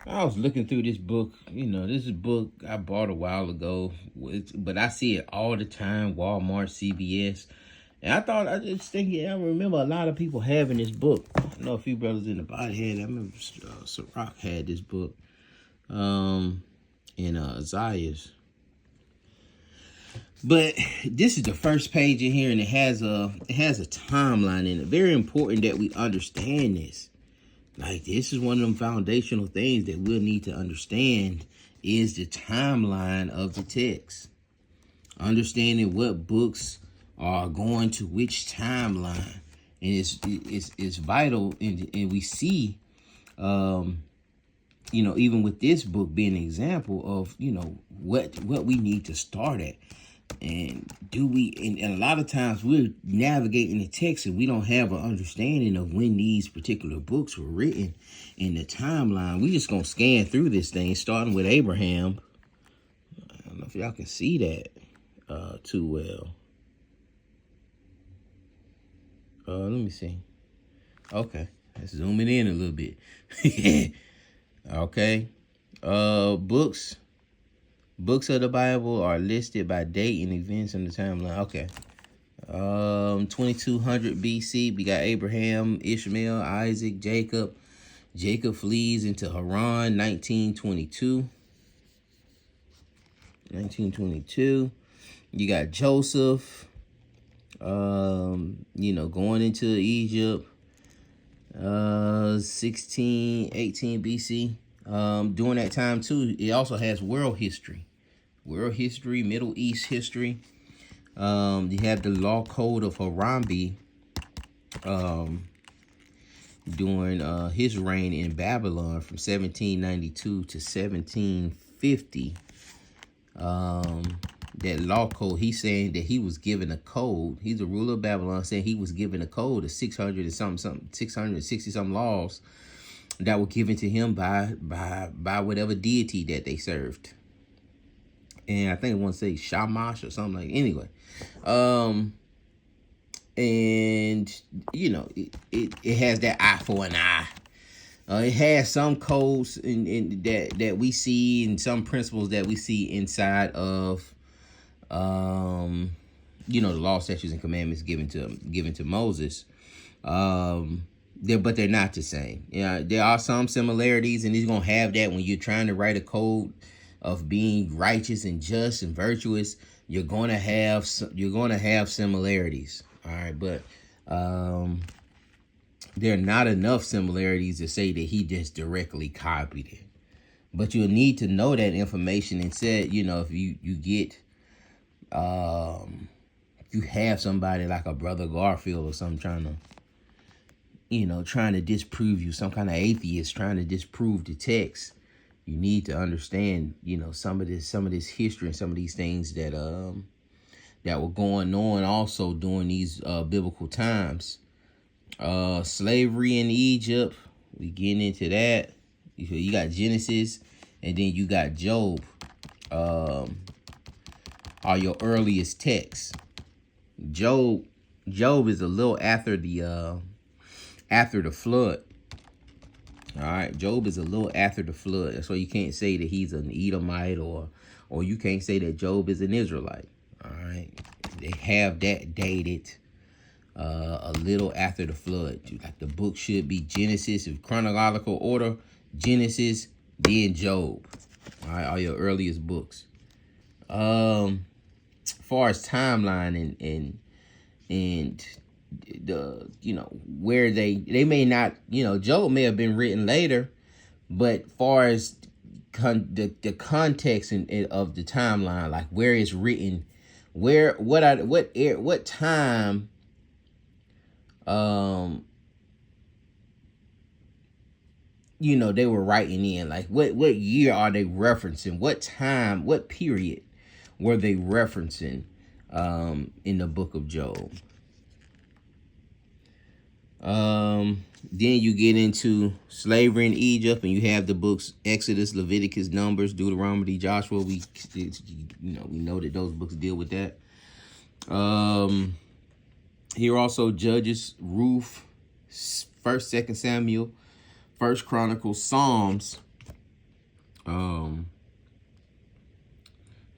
I was looking through this book. This is a book I bought a while ago, but I see it all the time, Walmart, CVS. And I just think, yeah, I remember a lot of people having this book. I know a few brothers in the body had it. I remember Ciroc had this book, in Isaiah's. But this is the first page in here, and it has a timeline in it. Very important that we understand this. Like, this is one of them foundational things that we'll need to understand is the timeline of the text. Understanding what books are going to which timeline. And it's vital, and we see, even with this book being an example of, what we need to start at. And and a lot of times we're navigating the text and we don't have an understanding of when these particular books were written in the timeline. We just gonna scan through this thing, starting with Abraham. I don't know if y'all can see that too well. Let me see. Okay, let's zoom it in a little bit. Okay. Books of the Bible are listed by date and events in the timeline. Okay. 2200 BC, we got Abraham, Ishmael, Isaac, Jacob. Jacob flees into Haran, 1922. You got Joseph, going into Egypt, 18 BC. During that time too, it also has world history, Middle East history. You have the law code of Hammurabi during his reign in Babylon from 1792 to 1750. That law code, he's saying that he was given a code. He's a ruler of Babylon, saying he was given a code of 660 some laws that were given to him by whatever deity that they served. And I think I want to say Shamash or something like. Anyway, and it has that eye for an eye. It has some codes in that we see, and some principles that we see inside of the law, statutes, and commandments given to Moses. But they're not the same. There are some similarities, and he's gonna have that when you're trying to write a code of being righteous and just and virtuous. You're gonna have similarities. All right, but there are not enough similarities to say that he just directly copied it. But you'll need to know that information and said, if you get you have somebody like a Brother Garfield or something trying to disprove you, some kind of atheist trying to disprove the text, you need to understand, some of this history and some of these things that were going on also during these biblical times. Slavery in Egypt, we getting into that. You got Genesis, and then you got Job. Are your earliest texts. Job is a little after the flood. All right, Job is a little after the flood. So you can't say that he's an Edomite, or you can't say that Job is an Israelite. All right, they have that dated a little after the flood. Like the book should be Genesis, in chronological order, Genesis, then Job. All right, all your earliest books. As far as timeline and the where they may not, Job may have been written later, but far as the context of the timeline, like where it's written, what time they were writing in, like what year are they referencing, what time, what period were they referencing in the book of Job. Then you get into slavery in Egypt, and you have the books Exodus, Leviticus, Numbers, Deuteronomy, Joshua. We know that those books deal with that. Here also Judges, Ruth, 1st, 2nd Samuel, 1st Chronicles, Psalms, Um,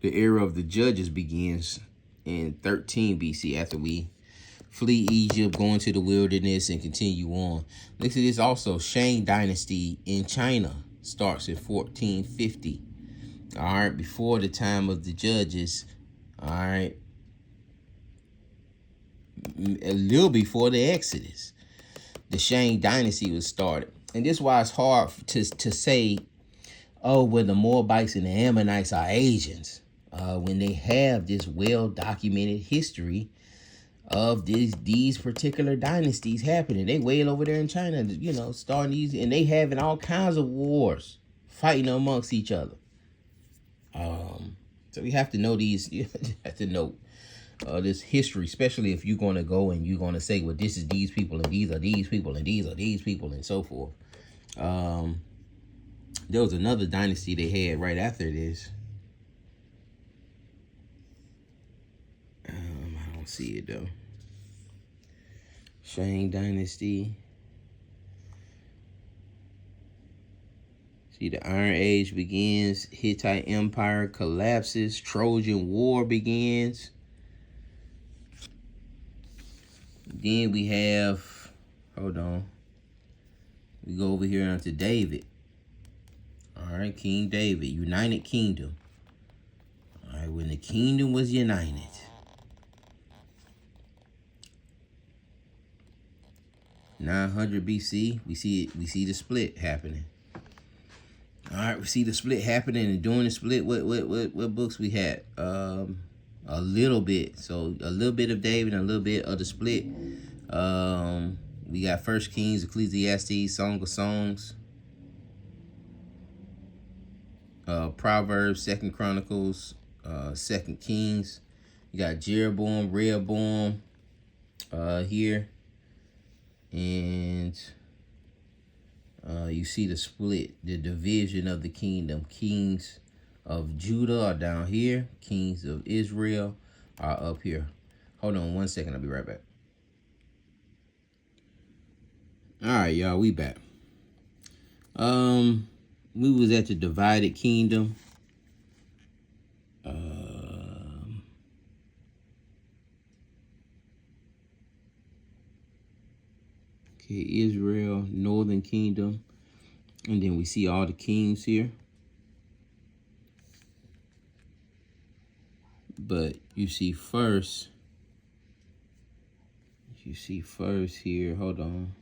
the era of the judges begins in 13 BC after we flee Egypt, go into the wilderness, and continue on. Look at this also. Shang Dynasty in China starts in 1450. All right, before the time of the judges. All right, a little before the Exodus, the Shang Dynasty was started. And this is why it's hard to say, oh, well, the Moabites and the Ammonites are Asians, when they have this well-documented history of these particular dynasties happening. They way over there in China, starting these, and they having all kinds of wars, fighting amongst each other. So you have to know these. You have to know this history, especially if you're going to go and you're going to say, well, this is these people, and these are these people, and these are these people, and so forth. There was another dynasty they had right after this. I don't see it though. Shang Dynasty. See, the Iron Age begins. Hittite Empire collapses. Trojan War begins. Then we have, hold on. We go over here onto David. All right, King David, United Kingdom. All right, when the kingdom was united. 900 BC, we see the split happening. All right, we see the split happening, and during the split, what books we had? A little bit. So a little bit of David and a little bit of the split. We got First Kings, Ecclesiastes, Song of Songs, Proverbs, Second Chronicles, Second Kings. You got Jeroboam, Rehoboam here. And you see the split, the division of the kingdom. Kings of Judah are down here. Kings of Israel are up here. Hold on 1 second. I'll be right back. All right, y'all, we back. We was at the divided kingdom. Okay, Israel, Northern Kingdom. And then we see all the kings here. But you see first here, hold on.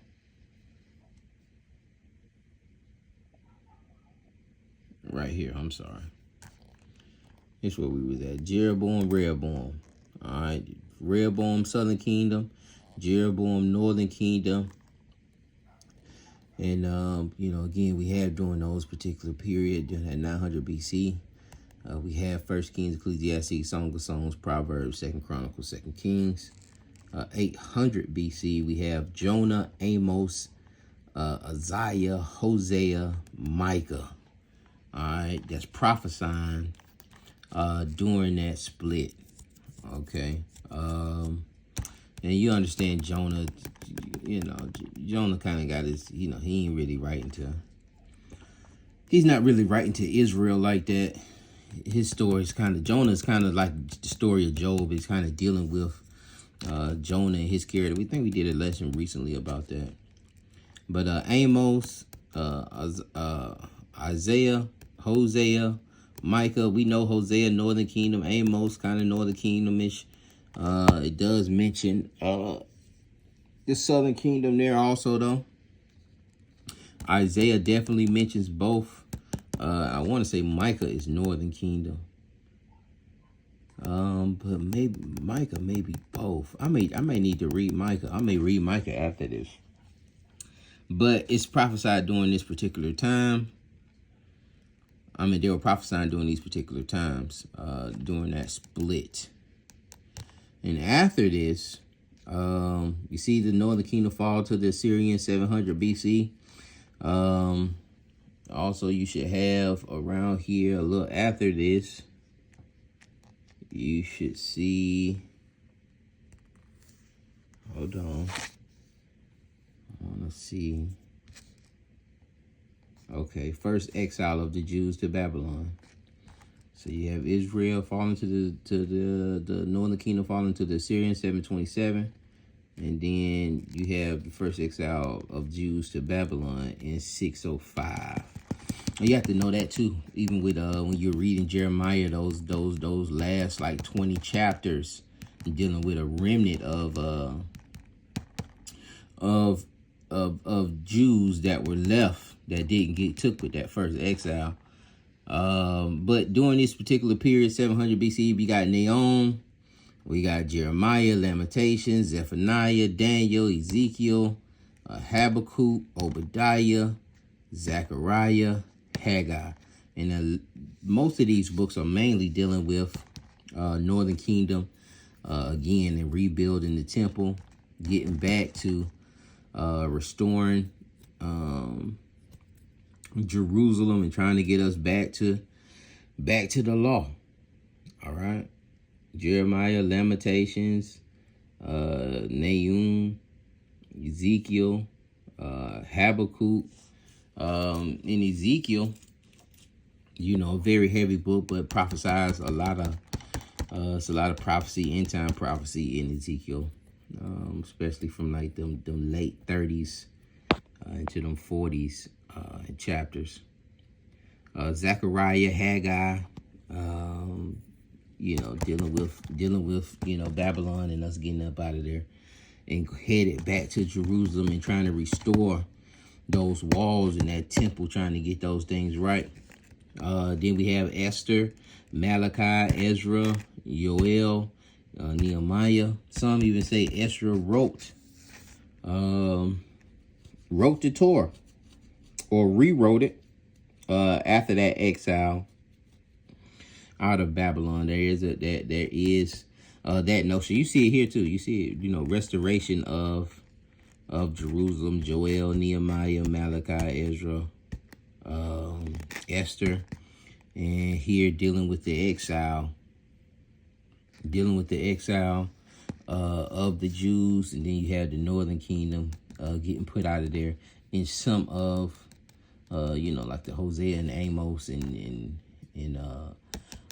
Right here, I'm sorry. This is where we was at. Jeroboam, Rehoboam. All right, Rehoboam, Southern Kingdom. Jeroboam, Northern Kingdom. And, again, we have during those particular period, during that 900 BC, we have First Kings, Ecclesiastes, Song of Songs, Proverbs, Second Chronicles, Second Kings. 800 BC, we have Jonah, Amos, Isaiah, Hosea, Micah. All right, that's prophesying during that split. Okay. And you understand Jonah, Jonah kind of got his, he ain't really writing to, he's not really writing to Israel like that. His story is Jonah's kind of like the story of Job. He's kind of dealing with Jonah and his character. We think we did a lesson recently about that. But Amos, Isaiah, Hosea, Micah. We know Hosea, Northern Kingdom. Amos, kind of Northern Kingdom-ish. It does mention the Southern Kingdom there also, though. Isaiah definitely mentions both. I want to say Micah is Northern Kingdom. But maybe Micah, maybe both. I may need to read Micah. I may read Micah after this. But it's prophesied during this particular time. They were prophesying during these particular times, during that split. And after this, you see the Northern Kingdom fall to the Assyrians 700 BC. Also, you should have around here a little after this, you should see, hold on, I want to see, Okay, first exile of the Jews to Babylon. So you have Israel falling to the northern kingdom falling to the Assyrians 727, and then you have the first exile of Jews to Babylon in 605. And you have to know that too. Even with when you're reading Jeremiah, those last like 20 chapters, you're dealing with a remnant of Jews that were left that didn't get took with that first exile. But during this particular period, 700 BCE, we got Nahum, we got Jeremiah, Lamentations, Zephaniah, Daniel, Ezekiel, Habakkuk, Obadiah, Zechariah, Haggai. And most of these books are mainly dealing with Northern Kingdom, again, and rebuilding the temple, getting back to restoring Jerusalem and trying to get us back to the law. All right. Jeremiah, Lamentations, Nahum, Ezekiel, Habakkuk. In Ezekiel, you know, very heavy book, but prophesies a lot of it's a lot of prophecy, end time prophecy in Ezekiel, especially from like them late 30s into them 40s chapters. Zechariah, Haggai, you know, dealing with you know, Babylon and us getting up out of there and headed back to Jerusalem and trying to restore those walls and that temple, trying to get those things right. Then we have Esther, Malachi, Ezra, Joel, Nehemiah. Some even say Ezra wrote the Torah or rewrote it after that exile out of Babylon. There is that notion. You see it here too. You see it, you know, restoration of Jerusalem, Joel, Nehemiah, Malachi, Ezra, Esther, and here dealing with the exile of the Jews, and then you have the Northern Kingdom getting put out of there, in some of you know, like the Hosea and Amos and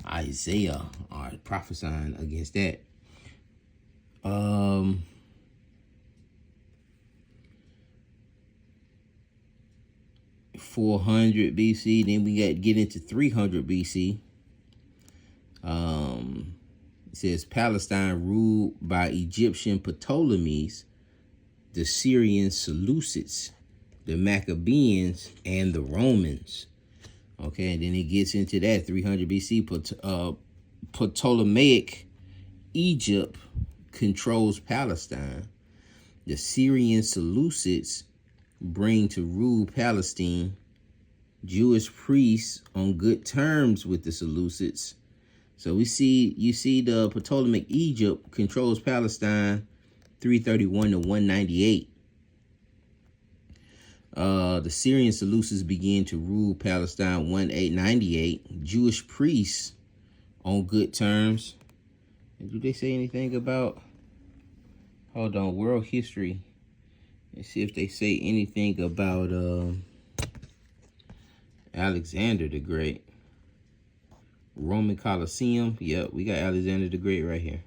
Isaiah are prophesying against that. 400 BC. Then we get into 300 BC. It says Palestine ruled by Egyptian Ptolemies, the Syrian Seleucids, the Maccabees, and the Romans. Okay, and then it gets into that 300 BC. Ptolemaic Egypt controls Palestine. The Syrian Seleucids bring to rule Palestine. Jewish priests on good terms with the Seleucids. So you see the Ptolemaic Egypt controls Palestine 331 to 198. The Syrian Seleucids begin to rule Palestine 1898. Jewish priests on good terms. Do they say anything about, hold on, world history? Let's see if they say anything about Alexander the Great. Roman Colosseum. Yep, we got Alexander the Great right here.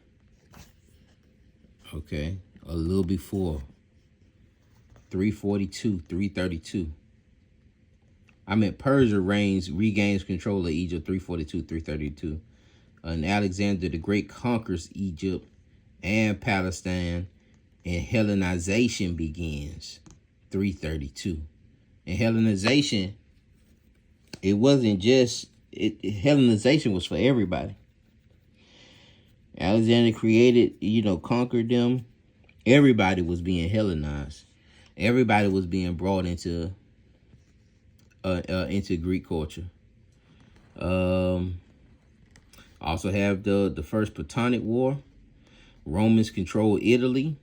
Okay, a little before. 342, 332. I meant Persia regains control of Egypt, 342, 332. And Alexander the Great conquers Egypt and Palestine, and Hellenization begins, 332. And Hellenization, it wasn't just, Hellenization was for everybody. Alexander created, you know, conquered them. Everybody was being Hellenized. Everybody was being brought into Greek culture. Also have the First Punic War. Romans controlled Italy.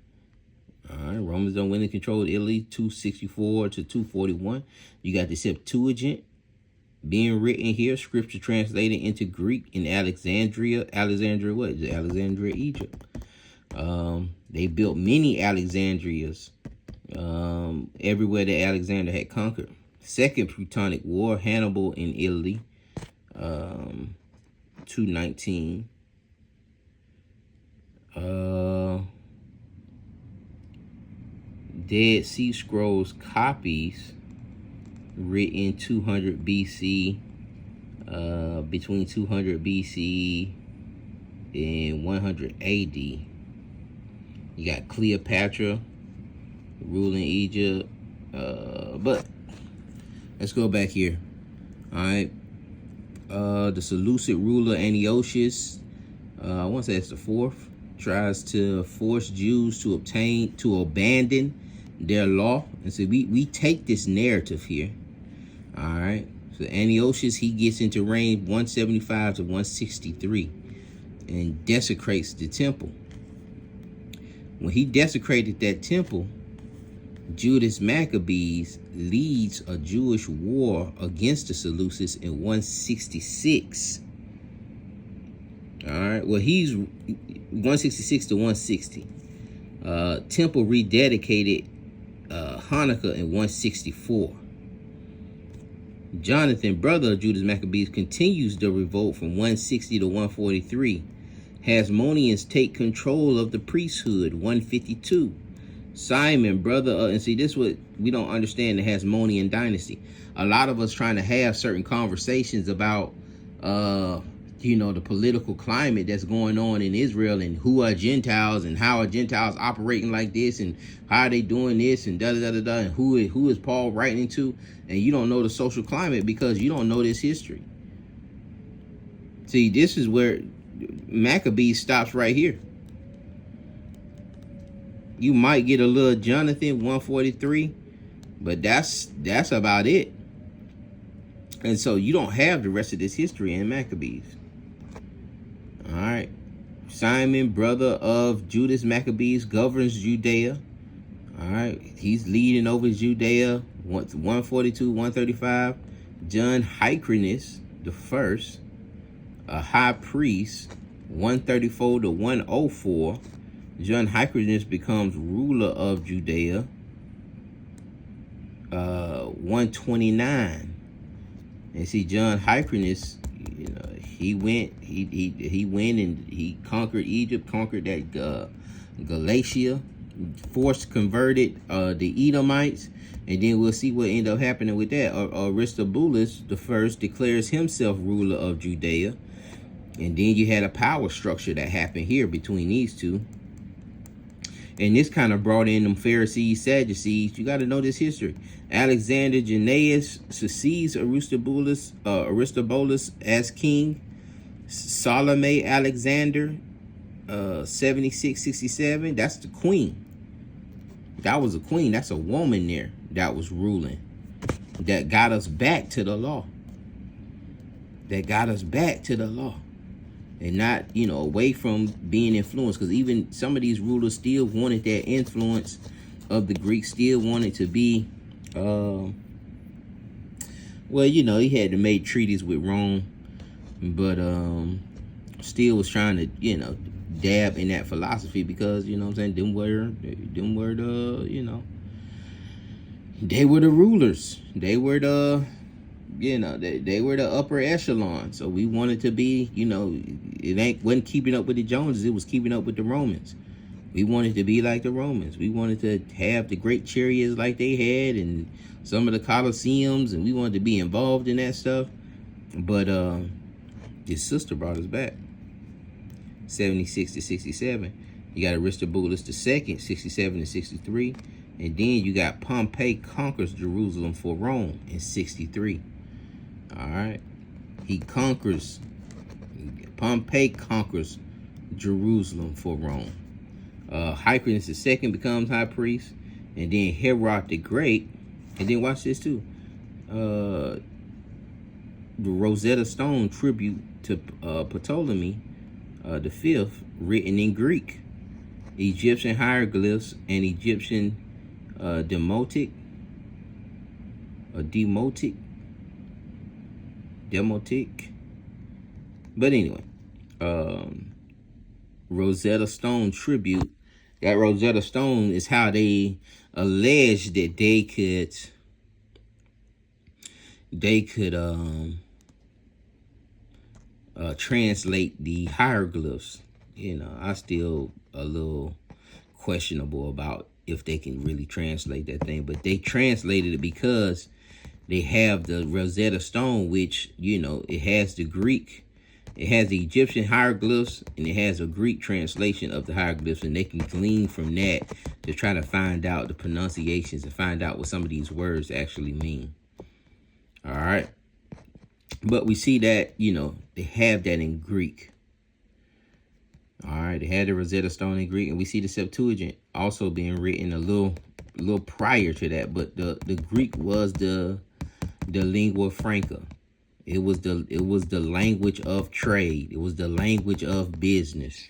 All right, Romans don't win and controlled Italy, 264 to 241. You got the Septuagint being written here, scripture translated into Greek in Alexandria. What is it? Alexandria, Egypt. They built many Alexandrias everywhere that Alexander had conquered. Second Plutonic War, Hannibal in Italy, 219. Dead Sea Scrolls copies written 200 BC, between 200 BC and 100 AD. You got Cleopatra ruling Egypt. But let's go back here. All right. The Seleucid ruler Antiochus, I want to say it's the fourth, tries to force Jews to abandon their law. And so we take this narrative here. All right. So Antiochus, he gets into reign 175 to 163 and desecrates the temple. When he desecrated that temple, Judas Maccabees leads a Jewish war against the Seleucids in 166. All right. Well, he's 166 to 160. Temple rededicated Hanukkah in 164. Jonathan, brother of Judas Maccabees, continues the revolt from 160 to 143. Hasmoneans take control of the priesthood, 152. Simon, brother, and see, this is what we don't understand, the Hasmonean dynasty. A lot of us trying to have certain conversations about, the political climate that's going on in Israel and who are Gentiles and how are Gentiles operating like this and how are they doing this and da-da-da-da-da and who is Paul writing to, and you don't know the social climate because you don't know this history. See, this is where Maccabees stops right here. You might get a little Jonathan 143, but that's about it. And so you don't have the rest of this history in Maccabees. All right. Simon, brother of Judas Maccabees, governs Judea. All right. He's leading over Judea, 142, 135. John Hyrcanus the first, a high priest, 134 to 104. John Hyrcanus becomes ruler of Judea, 129. And see, John Hyrcanus, he went and he conquered Egypt, conquered that Galatia, converted the Edomites, and then we'll see what ended up happening with that. Aristobulus the first declares himself ruler of Judea, and then you had a power structure that happened here between these two. And this kind of brought in them Pharisees, Sadducees. You got to know this history. Alexander Jannaeus succeeds Aristobulus as king. Salome Alexander, 76-67. That's the queen. That was a queen. That's a woman there that was ruling. That got us back to the law. And not, away from being influenced. Because even some of these rulers still wanted that influence of the Greeks, still wanted to be, he had to make treaties with Rome, but still was trying to, dab in that philosophy because, them were they were the rulers. They were the, they were the upper echelon. So we wanted to be, it wasn't keeping up with the Joneses. It was keeping up with the Romans. We wanted to be like the Romans. We wanted to have the great chariots like they had and some of the Colosseums, and we wanted to be involved in that stuff. But his sister brought us back. 76 to 67. You got Aristobulus II, 67 to 63. And then you got Pompey conquers Jerusalem for Rome in 63. All right. Pompey conquers Jerusalem for Rome. Hyrcanus II becomes high priest. And then Herod the Great. And then watch this too. The Rosetta Stone tribute to Ptolemy the fifth, written in Greek, Egyptian hieroglyphs, and Egyptian demotic. But anyway, Rosetta Stone tribute. That Rosetta Stone is how they allege that they could they could translate the hieroglyphs. I still a little questionable about if they can really translate that thing, but they translated it because they have the Rosetta Stone, which, it has the Greek, it has the Egyptian hieroglyphs, and it has a Greek translation of the hieroglyphs, and they can glean from that to try to find out the pronunciations and find out what some of these words actually mean. All right. But we see that, they have that in Greek. All right. They had the Rosetta Stone in Greek, and we see the Septuagint also being written a little prior to that. But the Greek was the lingua franca. It was the language of trade. It was the language of business.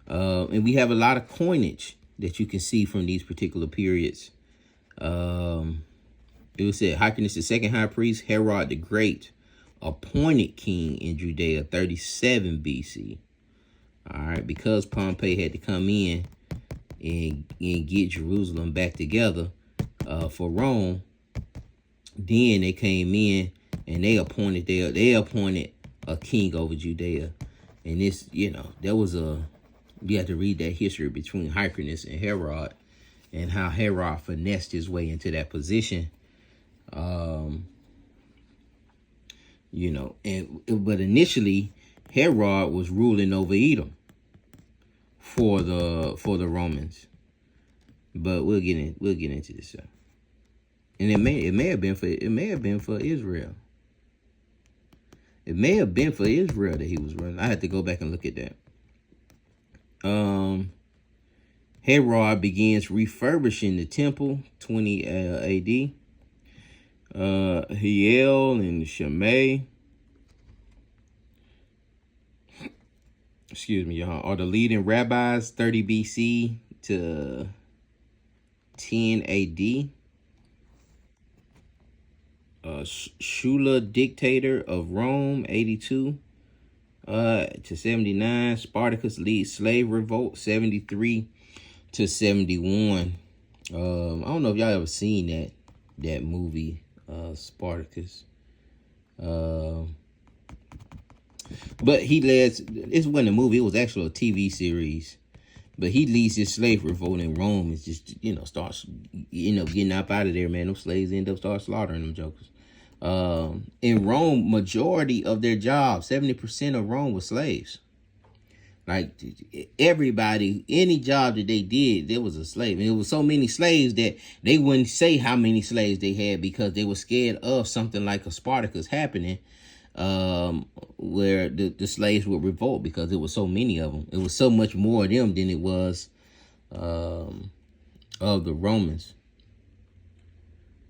And we have a lot of coinage that you can see from these particular periods. It was said Hyrcanus, the second high priest, Herod the Great, appointed king in Judea, 37 BC. All right, because Pompey had to come in and get Jerusalem back together for Rome. Then they came in and they appointed a king over Judea. And this, there was you have to read that history between Hyrcanus and Herod and how Herod finessed his way into that position. But initially Herod was ruling over Edom for the Romans. But we'll get into this. And it may have been for Israel. It may have been for Israel that he was running. I had to go back and look at that. Herod begins refurbishing the temple, 20 AD. Hiel and Shammai, y'all, are the leading rabbis, 30 BC to 10 AD. Sulla, dictator of Rome, 82 to 79. Spartacus leads slave revolt, 73 to 71. I don't know if y'all ever seen that movie, Spartacus. But he leads, it wasn't a movie, it was actually a TV series. But he leads this slave revolt in Rome. It's just, starts, getting up out of there, man. Those slaves end up start slaughtering them jokers. In Rome, majority of their jobs, 70% of Rome was slaves. Like everybody, any job that they did, there was a slave. And it was so many slaves that they wouldn't say how many slaves they had because they were scared of something like a Spartacus happening, where the slaves would revolt because there was so many of them. It was so much more of them than it was of the Romans.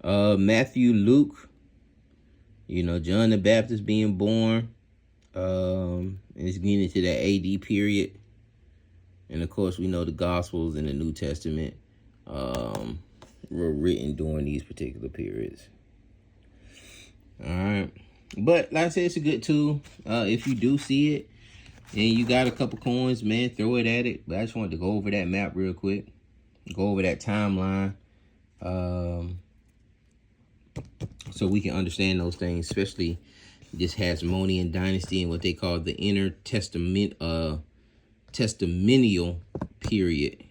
Matthew, Luke, John the Baptist being born. And it's getting into that AD period. And of course, we know the Gospels and the New Testament were written during these particular periods. All right. But like I said, it's a good tool. If you do see it and you got a couple coins, man, throw it at it. But I just wanted to go over that map real quick. Go over that timeline. So we can understand those things, especially this Hasmonean dynasty and what they call the intertestamental period.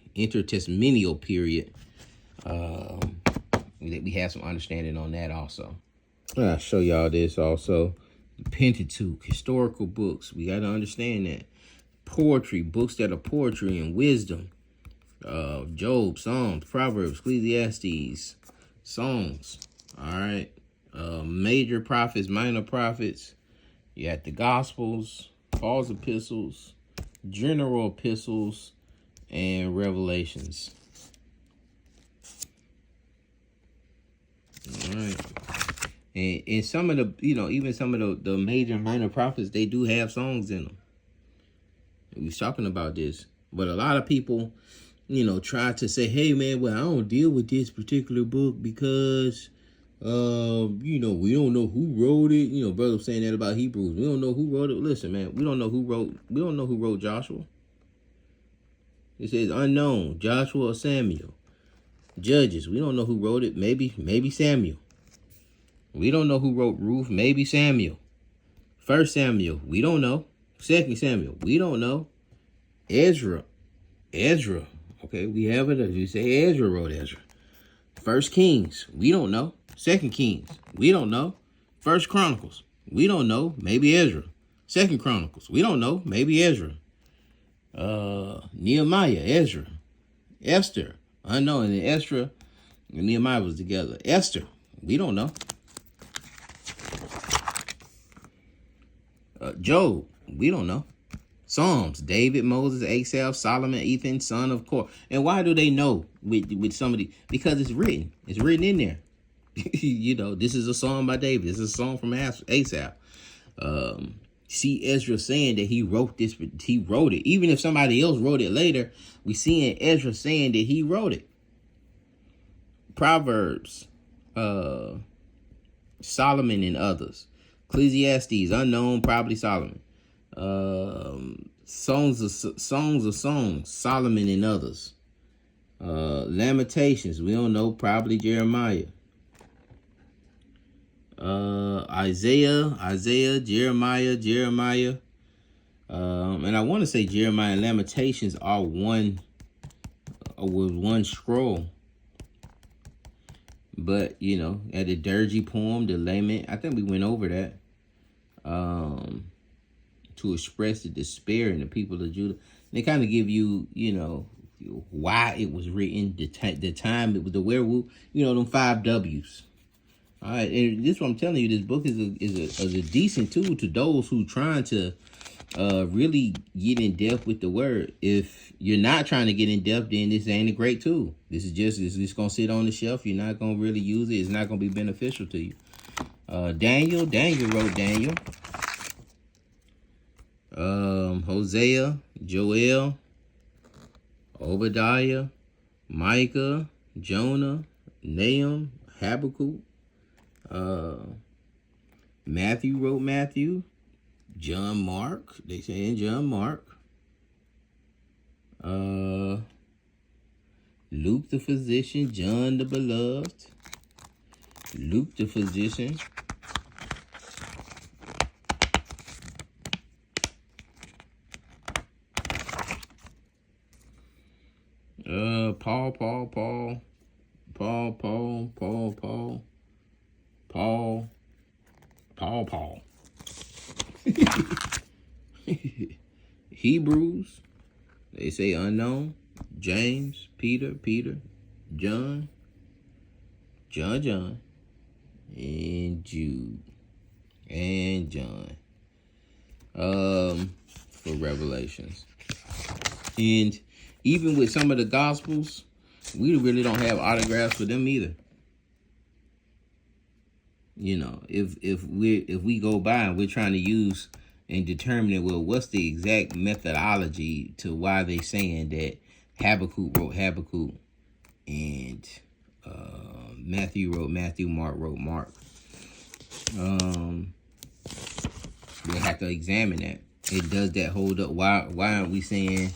We have some understanding on that also. I'll show y'all this also. The Pentateuch, historical books. We got to understand that. Poetry, books that are poetry and wisdom. Job, Psalms, Proverbs, Ecclesiastes, Songs. All right. Major prophets, minor prophets. You got the Gospels, Paul's epistles, general epistles, and Revelations. All right. And some of the, even some of the major minor prophets, they do have songs in them. We was talking about this. But a lot of people, try to say, hey, man, well, I don't deal with this particular book because, we don't know who wrote it. Brother was saying that about Hebrews. We don't know who wrote it. Listen, man, we don't know who wrote Joshua. It says unknown, Joshua or Samuel. Judges, we don't know who wrote it. Maybe Samuel. We don't know who wrote Ruth. Maybe Samuel. 1 Samuel. We don't know. 2 Samuel. We don't know. Ezra. Okay, we have it. You say Ezra wrote Ezra. 1 Kings. We don't know. 2 Kings. We don't know. 1 Chronicles. We don't know. Maybe Ezra. 2 Chronicles. We don't know. Maybe Ezra. Nehemiah. Ezra. Esther. Unknown. And Ezra and Nehemiah was together. Esther. We don't know. Job. We don't know. Psalms. David, Moses, Asaph, Solomon, Ethan, son of Korah. And why do they know with somebody? Because it's written. It's written in there. You know, this is a song by David. This is a song from Asaph. See Ezra saying that he wrote this. He wrote it. Even if somebody else wrote it later, we see in Ezra saying that he wrote it. Proverbs. Solomon and others. Ecclesiastes, unknown, probably Solomon. Songs of Songs, Solomon and others. Lamentations, we don't know, probably Jeremiah. Isaiah, Jeremiah. And I want to say Jeremiah and Lamentations are one scroll. But, you know, at the dirge poem, the lament, I think we went over that. To express the despair in the people of Judah. They kind of give you, you know, why it was written, the time it was, the werewolf, you know, them 5 W's. All right, and this is what I'm telling you. This book is a decent tool to those who trying to really get in depth with the word. If you're not trying to get in depth, then this ain't a great tool. This is just gonna sit on the shelf. You're not gonna really use it. It's not gonna be beneficial to you. Daniel wrote Daniel. Hosea, Joel, Obadiah, Micah, Jonah, Nahum, Habakkuk. Matthew wrote Matthew. John Mark, they saying John Mark. Luke the physician, John the beloved. Luke the physician. Paul. Hebrews, they say unknown. James, Peter, John, and Jude, and John. For Revelations. And even with some of the Gospels, we really don't have autographs for them either. You know, if we go by and we're trying to use and determine, well, what's the exact methodology to why they saying that Habakkuk wrote Habakkuk and Matthew wrote Matthew, Mark wrote Mark. We'll have to examine that. It does that hold up? Why aren't we saying,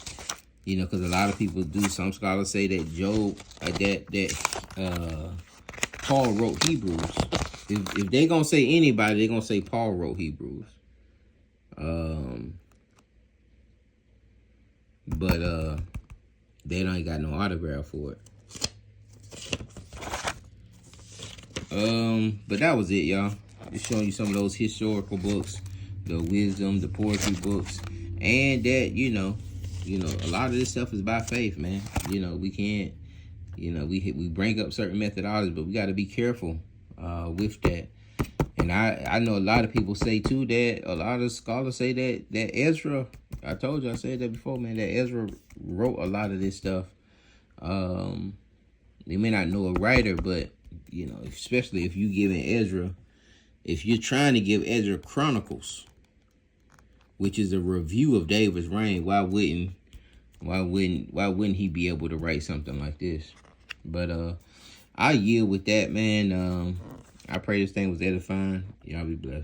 you know, because a lot of people do. Some scholars say that Paul wrote Hebrews. If they're gonna say anybody, they're gonna say Paul wrote Hebrews. But they don't got no autograph for it. But that was it, y'all. Just showing you some of those historical books, the wisdom, the poetry books, and that, you know, a lot of this stuff is by faith, man. You know, we can't, you know, we bring up certain methodologies, but we got to be careful with that. And I know a lot of people say too that a lot of scholars say that Ezra, I told you, I said that before, man, that Ezra wrote a lot of this stuff. They may not know a writer, but, you know, especially if you giving Ezra, if you're trying to give Ezra Chronicles, which is a review of David's reign, why wouldn't he be able to write something like this? But I yield with that, man. I pray this thing was edifying. Y'all be blessed.